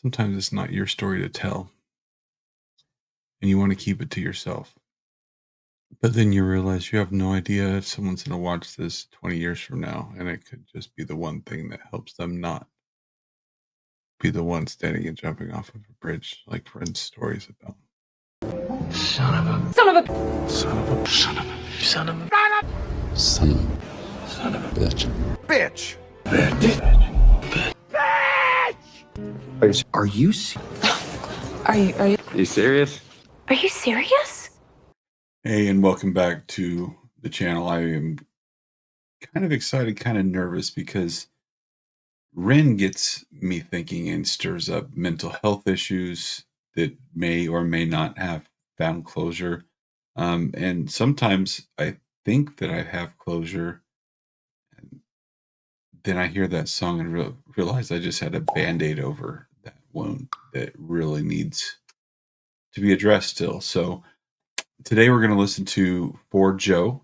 sometimes it's not your story to tell and you want to keep it to yourself. But then you realize you have no idea if someone's going to watch this 20 years from now, and it could just be the one thing that helps them not be the one standing and jumping off of a bridge, like Friends stories about. Son of a. Son of a. Son of a. Son of a. Son of a. Son of a. Son of a. Bitch. Bitch. Bitch. Are you? Are You serious? Are you serious? Hey, and welcome back to the channel. I am kind of excited, kind of nervous because Ren gets me thinking and stirs up mental health issues that may or may not have found closure. And sometimes I think that I have closure, and then I hear that song and realize I just had a band-aid over that wound that really needs to be addressed still. So today we're going to listen to For Joe.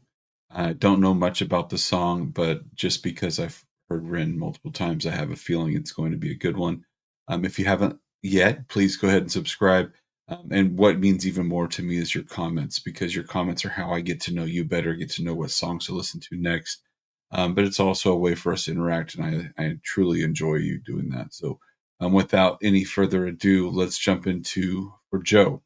I don't know much about the song, but just because I've heard Ren multiple times, I have a feeling it's going to be a good one. If you haven't yet, please go ahead and subscribe. And what means even more to me is your comments, because your comments are how I get to know you better, get to know what songs to listen to next. But it's also a way for us to interact, and I truly enjoy you doing that. So without any further ado, let's jump into For Joe.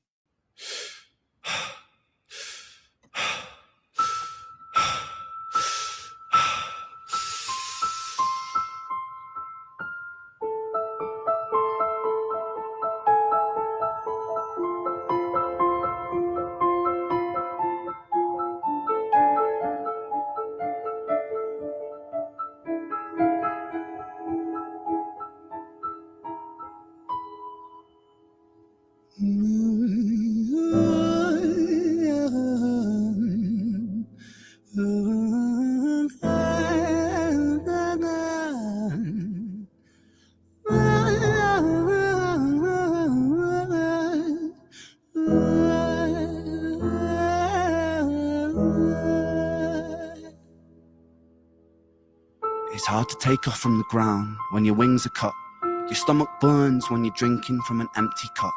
It's hard to take off from the ground when your wings are cut. Your stomach burns when you're drinking from an empty cup.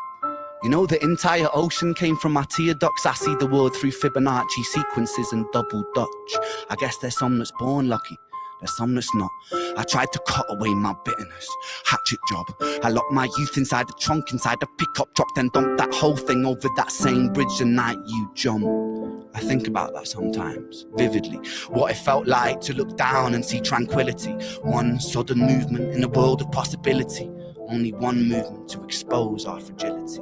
You know the entire ocean came from my tear ducts. I see the world through Fibonacci sequences and double Dutch. I guess there's some that's born lucky, there's some that's not. I tried to cut away my bitterness, hatchet job. I locked my youth inside the trunk, inside the pickup truck, then dumped that whole thing over that same bridge the night you jumped. I think about that sometimes, vividly. What it felt like to look down and see tranquility. One sudden movement in a world of possibility. Only one movement to expose our fragility.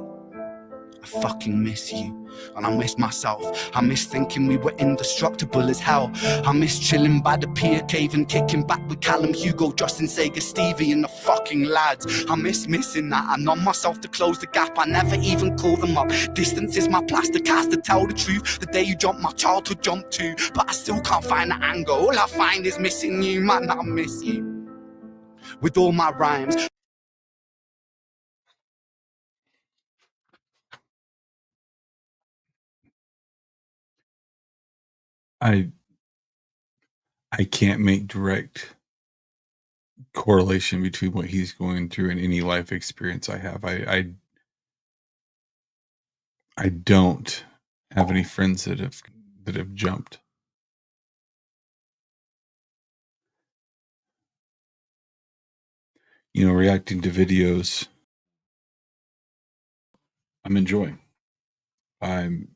I fucking miss you, and I miss myself. I miss thinking we were indestructible as hell. I miss chilling by the pier cave and kicking back with Callum, Hugo, Justin, Sega, Stevie and the fucking lads. I miss missing that. I numb myself to close the gap. I never even call them up. Distance is my plaster cast, to tell the truth. The day you jumped, my childhood jumped too. But I still can't find the anger. All I find is missing you, man, I miss you. With all my rhymes. I can't make direct correlation between what he's going through and any life experience I have. I don't have any friends that have jumped. You know, reacting to videos, I'm enjoying. I'm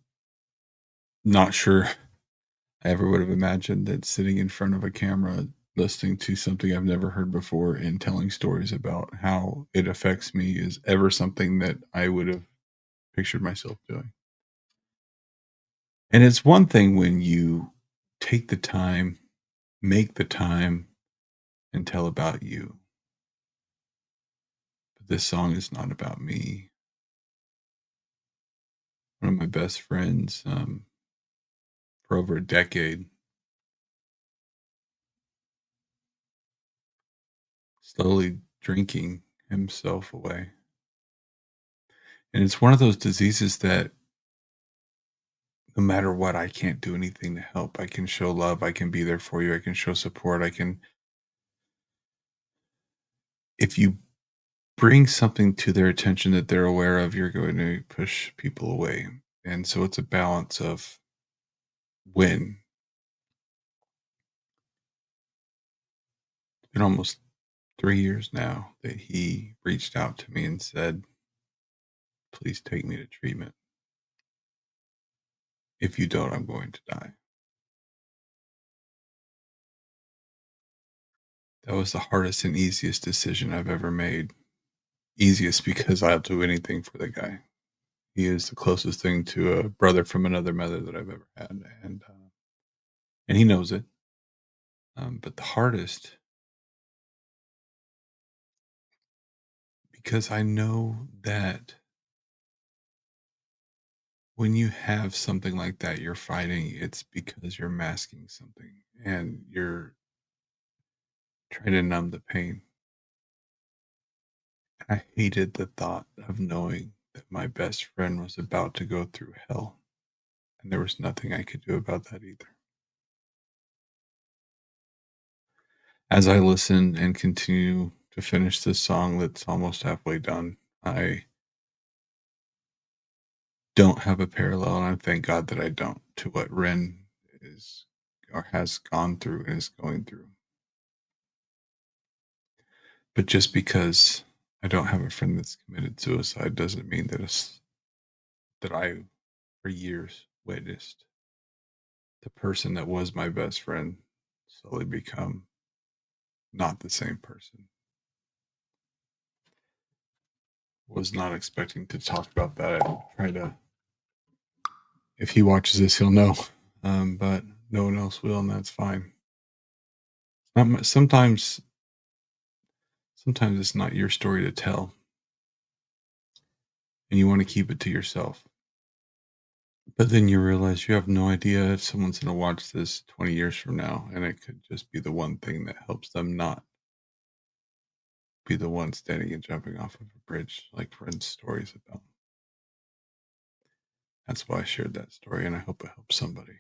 not sure I ever would have imagined that sitting in front of a camera, listening to something I've never heard before and telling stories about how it affects me is ever something that I would have pictured myself doing. And it's one thing when you take the time, make the time, and tell about you. But this song is not about me. One of my best friends, for over a decade, slowly drinking himself away. And it's one of those diseases that no matter what, I can't do anything to help. I can show love. I can be there for you. I can show support. If you bring something to their attention that they're aware of, you're going to push people away. And so it's a balance of when. It's been almost 3 years now that he reached out to me and said, please take me to treatment. If you don't, I'm going to die. That was the hardest and easiest decision I've ever made. Easiest because I'll do anything for the guy. He is the closest thing to a brother from another mother that I've ever had, and he knows it. But the hardest, because I know that when you have something like that you're fighting, it's because you're masking something and you're trying to numb the pain. I hated the thought of knowing that my best friend was about to go through hell, and there was nothing I could do about that either. As I listen and continue to finish this song that's almost halfway done, I don't have a parallel, and I thank God that I don't, to what Ren is or has gone through and is going through. But just because I don't have a friend that's committed suicide doesn't mean that I, for years, witnessed the person that was my best friend slowly become not the same person. Was not expecting to talk about that. I try to, if he watches this, he'll know, but no one else will, and that's fine. Sometimes it's not your story to tell, and you want to keep it to yourself. But then you realize you have no idea if someone's going to watch this 20 years from now, and it could just be the one thing that helps them not be the one standing and jumping off of a bridge like Friend's story is about. That's why I shared that story, and I hope it helps somebody.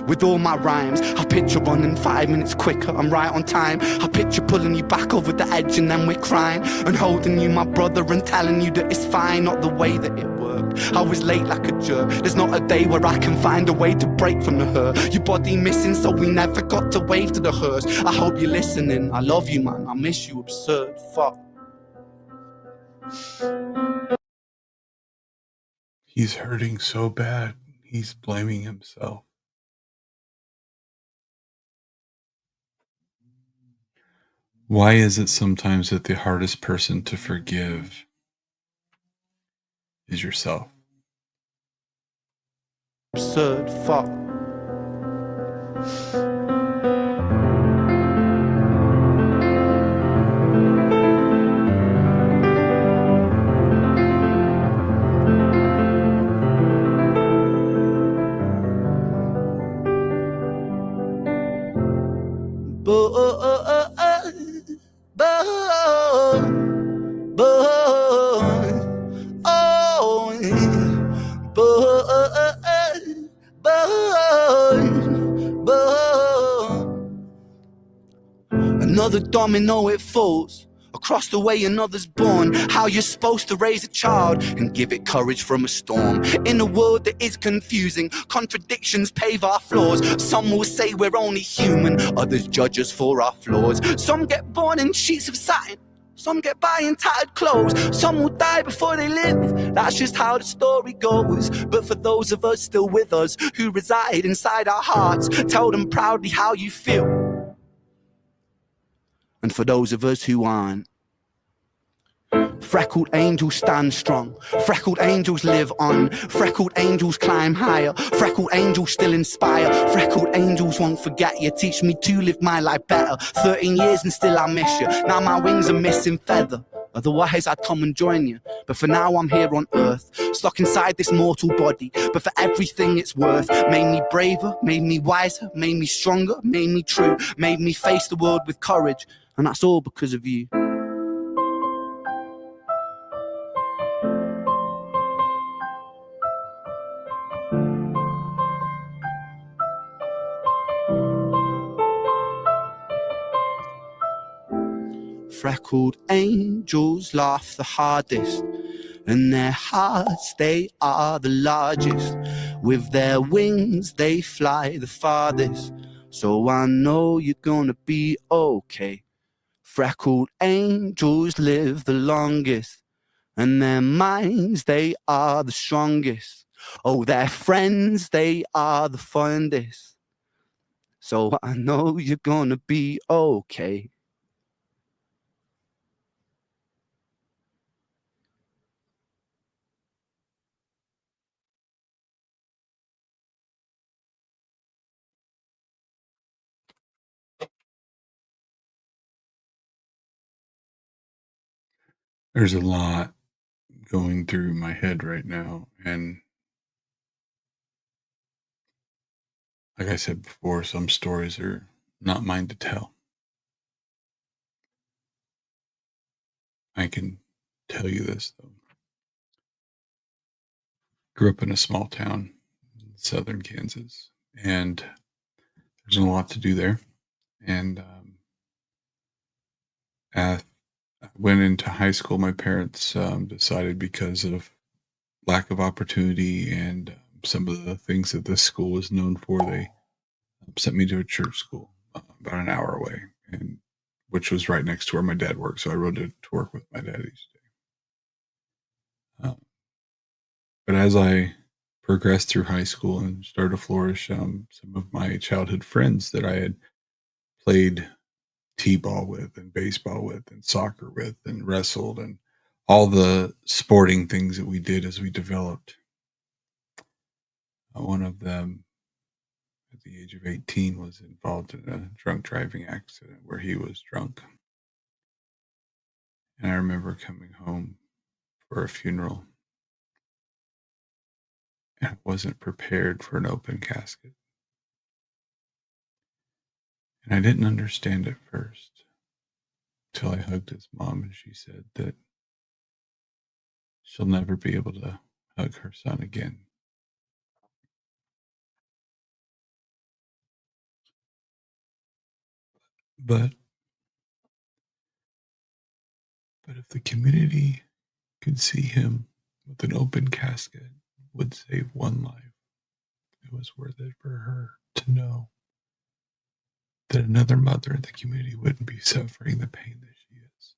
With all my rhymes, I picture running 5 minutes quicker, I'm right on time. I picture pulling you back over the edge and then we're crying, and holding you, my brother, and telling you that it's fine, not the way that it worked. I was late like a jerk, there's not a day where I can find a way to break from the hurt. Your body missing, so we never got to wave to the hearse. I hope you're listening, I love you, man, I miss you, absurd, fuck. He's hurting so bad, he's blaming himself. Why is it sometimes that the hardest person to forgive is yourself? Absurd, fuck. Another domino, it falls. Across the way another's born. How you're supposed to raise a child and give it courage from a storm. In a world that is confusing, contradictions pave our flaws. Some will say we're only human, others judge us for our flaws. Some get born in sheets of satin, some get by in tattered clothes. Some will die before they live, that's just how the story goes. But for those of us still with us, who reside inside our hearts, tell them proudly how you feel. And for those of us who aren't, freckled angels stand strong, freckled angels live on, freckled angels climb higher, freckled angels still inspire, freckled angels won't forget you, teach me to live my life better. 13 years and still I miss you, now my wings are missing feather. Otherwise I'd come and join you, but for now I'm here on earth, stuck inside this mortal body, but for everything it's worth. Made me braver, made me wiser, made me stronger, made me true, made me face the world with courage, and that's all because of you. Freckled angels laugh the hardest, and their hearts, they are the largest. With their wings, they fly the farthest. So I know you're gonna be okay. Freckled angels live the longest, and their minds, they are the strongest. Oh, their friends, they are the fondest. So I know you're gonna be okay. There's a lot going through my head right now. And like I said before, some stories are not mine to tell. I can tell you this, though. Grew up in a small town in southern Kansas, and there's a lot to do there. And I went into high school. My parents decided, because of lack of opportunity and some of the things that this school was known for, they sent me to a church school about an hour away, and which was right next to where my dad worked. So I rode to work with my dad each day. But as I progressed through high school and started to flourish, some of my childhood friends that I had played t-ball with and baseball with and soccer with and wrestled and all the sporting things that we did as we developed. One of them, at the age of 18, was involved in a drunk driving accident where he was drunk. And I remember coming home for a funeral, and I wasn't prepared for an open casket. And I didn't understand at first till I hugged his mom, and she said that she'll never be able to hug her son again. But if the community could see him with an open casket, would save one life, it was worth it for her to know that another mother in the community wouldn't be suffering the pain that she is.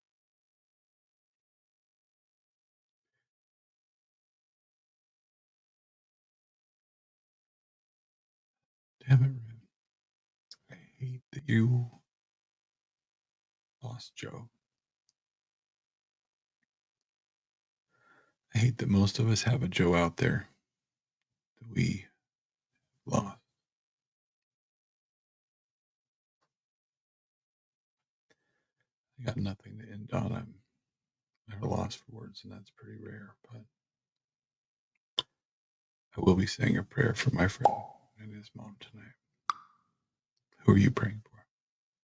Damn it, Ren. I hate that you lost Joe. I hate that most of us have a Joe out there that we lost. I got nothing to end on. I'm at a loss for words, and that's pretty rare. But I will be saying a prayer for my friend and his mom tonight. Who are you praying for?